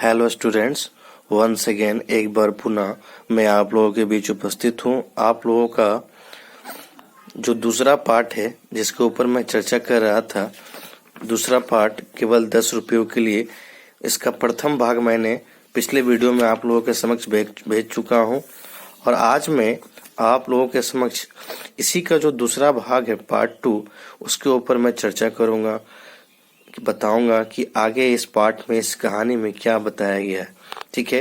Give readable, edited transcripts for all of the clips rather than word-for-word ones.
Hello students, once again एक बार पुनः मैं आप लोगों के बीच उपस्थित हूँ। आप लोगों का जो दूसरा पार्ट है जिसके ऊपर मैं चर्चा कर रहा था, दूसरा पार्ट केवल 10 रुपयों के लिए, इसका प्रथम भाग मैंने पिछले वीडियो में आप लोगों के समक्ष भेज चुका हूँ और आज मैं आप लोगों के समक्ष इसी का जो दूसरा भाग है पार्ट 2, उसके ऊपर मैं चर्चा करूँगा, बताऊंगा कि आगे इस पार्ट में, इस कहानी में क्या बताया गया है। ठीक है,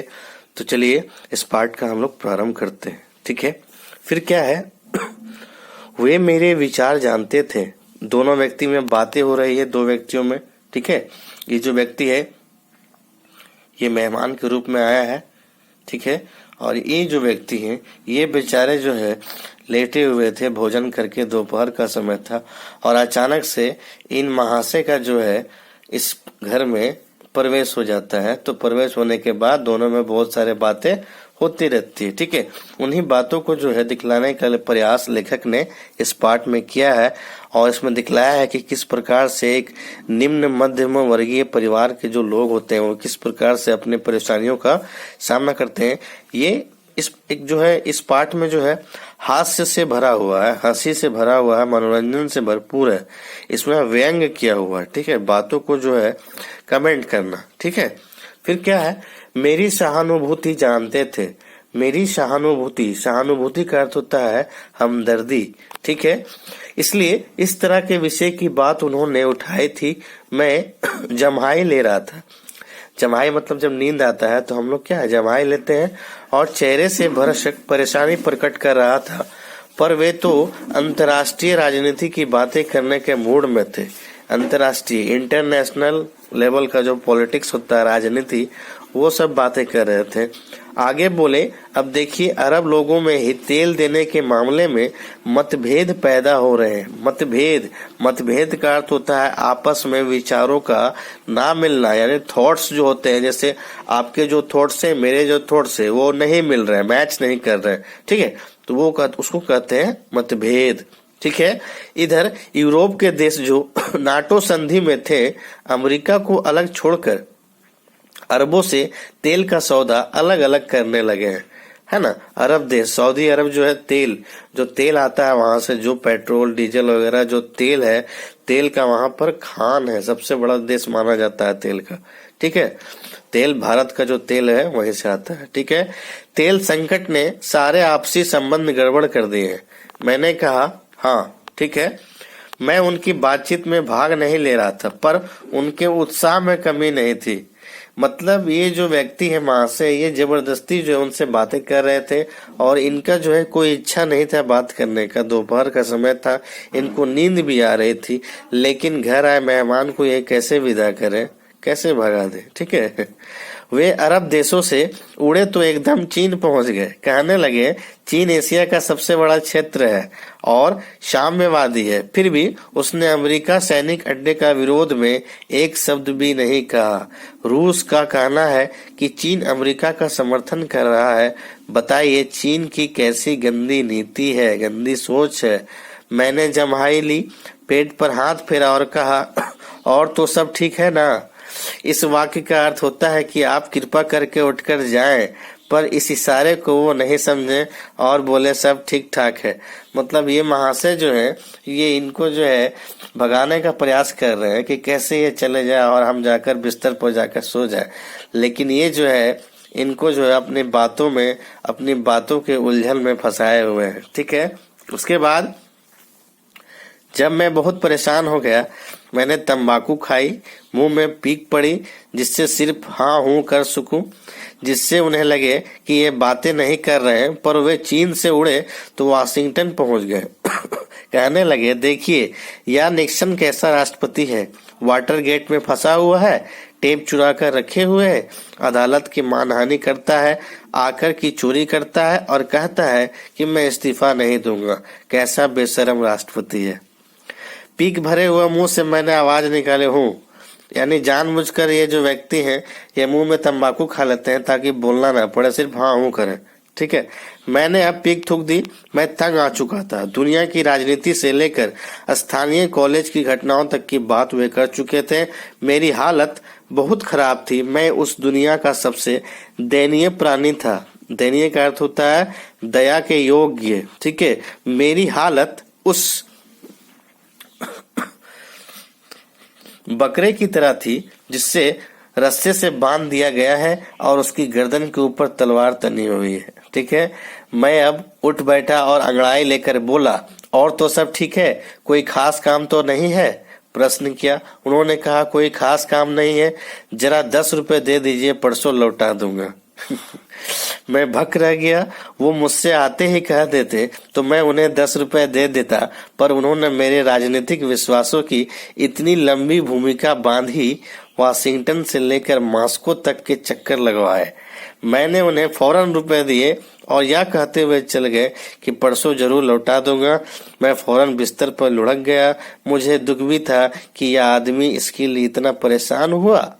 तो चलिए इस पार्ट का हम लोग प्रारंभ करते हैं। ठीक है, फिर क्या है, वे मेरे विचार जानते थे। दोनों व्यक्ति में बातें हो रही है, दो व्यक्तियों में। ठीक है, ये जो व्यक्ति है ये मेहमान के रूप में आया है। ठीक है, और ये जो व्यक्ति हैं ये बेचारे जो है लेटे हुए थे, भोजन करके, दोपहर का समय था और अचानक से इन महाशय का जो है इस घर में प्रवेश हो जाता है। तो प्रवेश होने के बाद दोनों में बहुत सारे बातें होती रहती है। ठीक है, उन्हीं बातों को जो है दिखलाने का प्रयास लेखक ने इस पाठ में किया है और इसमें दिखलाया है कि किस प्रकार से एक निम्न मध्यम वर्गीय परिवार के जो लोग होते हैं वो किस प्रकार से अपने परेशानियों का सामना करते हैं। ये इस पाठ में जो है हास्य से भरा हुआ है, हंसी से भरा हुआ है, मनोरंजन से भरपूर है। इसमें व्यंग किया हुआ है। ठीक है, बातों को जो है कमेंट करना। ठीक है, फिर क्या है, मेरी सहानुभूति जानते थे। मेरी सहानुभूति का अर्थ होता है हमदर्दी। ठीक है, इसलिए इस तरह के विषय की बात उन्होंने उठाई थी। मैं जम्हाई ले रहा था। जम्हाई मतलब जब नींद आता है तो हम लोग क्या है, जम्हाई लेते हैं और चेहरे से भरसक परेशानी प्रकट कर रहा था। पर वे तो अंतर्राष्ट्रीय राजनीति की बातें करने के मूड में थे। अंतर्राष्ट्रीय, इंटरनेशनल लेवल का जो पॉलिटिक्स होता है, राजनीति, वो सब बातें कर रहे थे। आगे बोले, अब देखिए अरब लोगों में ही तेल देने के मामले में मतभेद पैदा हो रहे हैं। मतभेद का अर्थ होता है आपस में विचारों का ना मिलना, यानी थॉट्स जो होते हैं, जैसे आपके जो थॉट्स है, मेरे जो थॉट्स है, वो नहीं मिल रहे हैं, मैच नहीं कर रहे हैं। ठीक है, तो वो उसको कहते हैं मतभेद। ठीक है, इधर यूरोप के देश जो नाटो संधि में थे, अमेरिका को अलग छोड़कर अरबों से तेल का सौदा अलग अलग करने लगे हैं, है ना। अरब देश, सऊदी अरब जो है, तेल आता है वहां से, जो पेट्रोल डीजल वगैरह जो तेल है, तेल का वहां पर खान है, सबसे बड़ा देश माना जाता है तेल का। ठीक है, तेल, भारत का जो तेल है वहीं से आता है। ठीक है, तेल संकट ने सारे आपसी संबंध गड़बड़ कर दिए हैं। मैंने कहा हाँ ठीक है, मैं उनकी बातचीत में भाग नहीं ले रहा था, पर उनके उत्साह में कमी नहीं थी। मतलब ये जो व्यक्ति है महाशय, ये जबरदस्ती जो है उनसे बातें कर रहे थे और इनका जो है कोई इच्छा नहीं था बात करने का। दोपहर का समय था, इनको नींद भी आ रही थी, लेकिन घर आए मेहमान को ये कैसे विदा करें, कैसे भगा दे। ठीक है, वे अरब देशों से उड़े तो एकदम चीन पहुंच गए। कहने लगे चीन एशिया का सबसे बड़ा क्षेत्र है और साम्यवादी है। फिर भी उसने अमेरिका सैनिक अड्डे का विरोध में एक शब्द भी नहीं कहा। रूस का कहना है कि चीन अमेरिका का समर्थन कर रहा है। बताइए चीन की कैसी गंदी नीति है, गंदी सोच है। मैंने जम्हाई ली, पेट पर हाथ फेरा और कहा, और तो सब ठीक है ना। इस वाक्य का अर्थ होता है कि आप कृपा करके उठकर जाएं, पर इस इशारे को वो नहीं समझे और बोले सब ठीक ठाक है। मतलब ये महाशय जो है, ये इनको जो है भगाने का प्रयास कर रहे हैं कि कैसे ये चले जाए और हम जाकर बिस्तर पर जाकर सो जाए। लेकिन ये जो है इनको जो है अपनी बातों में, अपनी बातों के उलझन में फंसाए हुए हैं। ठीक है, उसके बाद जब मैं बहुत परेशान हो गया, मैंने तंबाकू खाई, मुंह में पीक पड़ी, जिससे सिर्फ हाँ हूँ कर सकूं, जिससे उन्हें लगे कि ये बातें नहीं कर रहे हैं। पर वे चीन से उड़े तो वाशिंगटन पहुंच गए। कहने लगे देखिए यह निक्सन कैसा राष्ट्रपति है, वाटर गेट में फंसा हुआ है, टेप चुरा कर रखे हुए है, अदालत की मानहानि करता है, आकर की चोरी करता है और कहता है कि मैं इस्तीफा नहीं दूंगा। कैसा बेशरम राष्ट्रपति है। पीक भरे हुए मुंह से मैंने आवाज निकाले हूँ, यानी जानबूझकर ये जो व्यक्ति हैं ये मुंह में तंबाकू खा लेते हैं ताकि बोलना ना पड़े, सिर्फ हाँ हूँ करें। ठीक है, मैंने अब पीक थूक दी। मैं तंग आ चुका था। दुनिया की राजनीति से लेकर स्थानीय कॉलेज की घटनाओं तक की बात वे कर चुके थे। मेरी हालत बहुत खराब थी। मैं उस दुनिया का सबसे दयनीय प्राणी था। दयनीय का अर्थ होता है दया के योग्य। ठीक है, मेरी हालत उस बकरे की तरह थी जिससे रस्से से बांध दिया गया है और उसकी गर्दन के ऊपर तलवार तनी हुई है। ठीक है, मैं अब उठ बैठा और अंगड़ाई लेकर बोला, और तो सब ठीक है, कोई खास काम तो नहीं है? प्रश्न किया। उन्होंने कहा, कोई खास काम नहीं है, जरा 10 रुपए दे दीजिए, परसों लौटा दूंगा। मैं भक रह गया। वो मुझसे आते ही कह देते तो मैं उन्हें 10 रुपए दे देता, पर उन्होंने मेरे राजनीतिक विश्वासों की इतनी लंबी भूमिका बांधी, वाशिंगटन से लेकर मॉस्को तक के चक्कर लगवाए। मैंने उन्हें फौरन रुपए दिए और यह कहते हुए चल गए कि परसों जरूर लौटा दूंगा। मैं फौरन बिस्तर पर लुढ़क गया। मुझे दुख भी था कि यह आदमी इसके लिए इतना परेशान हुआ।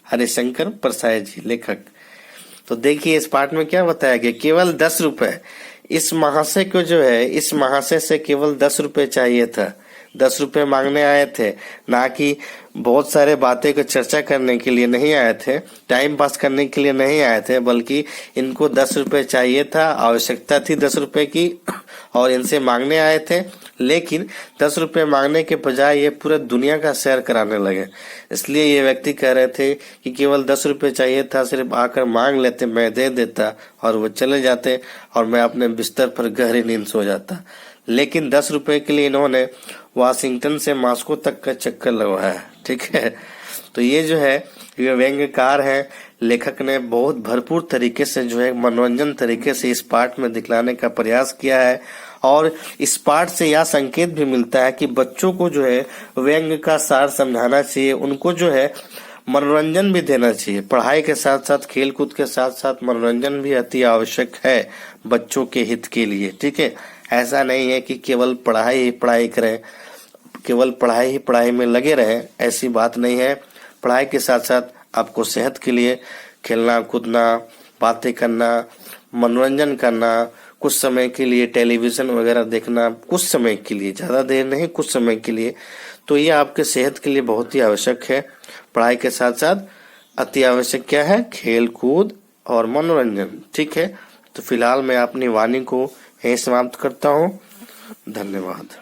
हरिशंकर प्रसाद जी, लेखक। तो देखिए इस पाठ में क्या बताया गया, केवल 10 रुपए। इस महाशय को जो है, इस महाशय से केवल 10 रुपए चाहिए था। 10 रुपए मांगने आए थे, ना कि बहुत सारे बातें को चर्चा करने के लिए नहीं आए थे, टाइम पास करने के लिए नहीं आए थे, बल्कि इनको 10 रुपए चाहिए था, आवश्यकता थी 10 रुपए की और इनसे मांगने आए थे। लेकिन 10 रुपए मांगने के बजाय ये पूरे दुनिया का सैर कराने लगे। इसलिए ये व्यक्ति कह रहे थे कि केवल 10 रुपए चाहिए था, सिर्फ आकर मांग लेते, मैं दे देता और वो चले जाते और मैं अपने बिस्तर पर गहरी नींद सो जाता। लेकिन 10 रुपए के लिए इन्होंने वाशिंगटन से मॉस्को तक का चक्कर लगवाया। ठीक है, तो ये जो है ये व्यंग्यकार है। लेखक ने बहुत भरपूर तरीके से जो है मनोरंजन तरीके से इस पाठ में दिखलाने का प्रयास किया है। और इस पाठ से यह संकेत भी मिलता है कि बच्चों को जो है व्यंग्य का सार समझाना चाहिए, उनको जो है मनोरंजन भी देना चाहिए। पढ़ाई के साथ साथ खेल कूद के साथ साथ मनोरंजन भी अति आवश्यक है बच्चों के हित के लिए। ठीक है, ऐसा नहीं है कि केवल पढ़ाई ही पढ़ाई करें, केवल पढ़ाई ही पढ़ाई में लगे रहें, ऐसी बात नहीं है। पढ़ाई के साथ साथ आपको सेहत के लिए खेलना कूदना, बातें करना, मनोरंजन करना, कुछ समय के लिए टेलीविजन वगैरह देखना, कुछ समय के लिए, ज्यादा देर नहीं, कुछ समय के लिए, तो ये आपके सेहत के लिए बहुत ही आवश्यक है। पढ़ाई के साथ साथ अति आवश्यक क्या है, खेल कूद और मनोरंजन। ठीक है, तो फिलहाल मैं अपनी वाणी को यहीं समाप्त करता हूँ। धन्यवाद।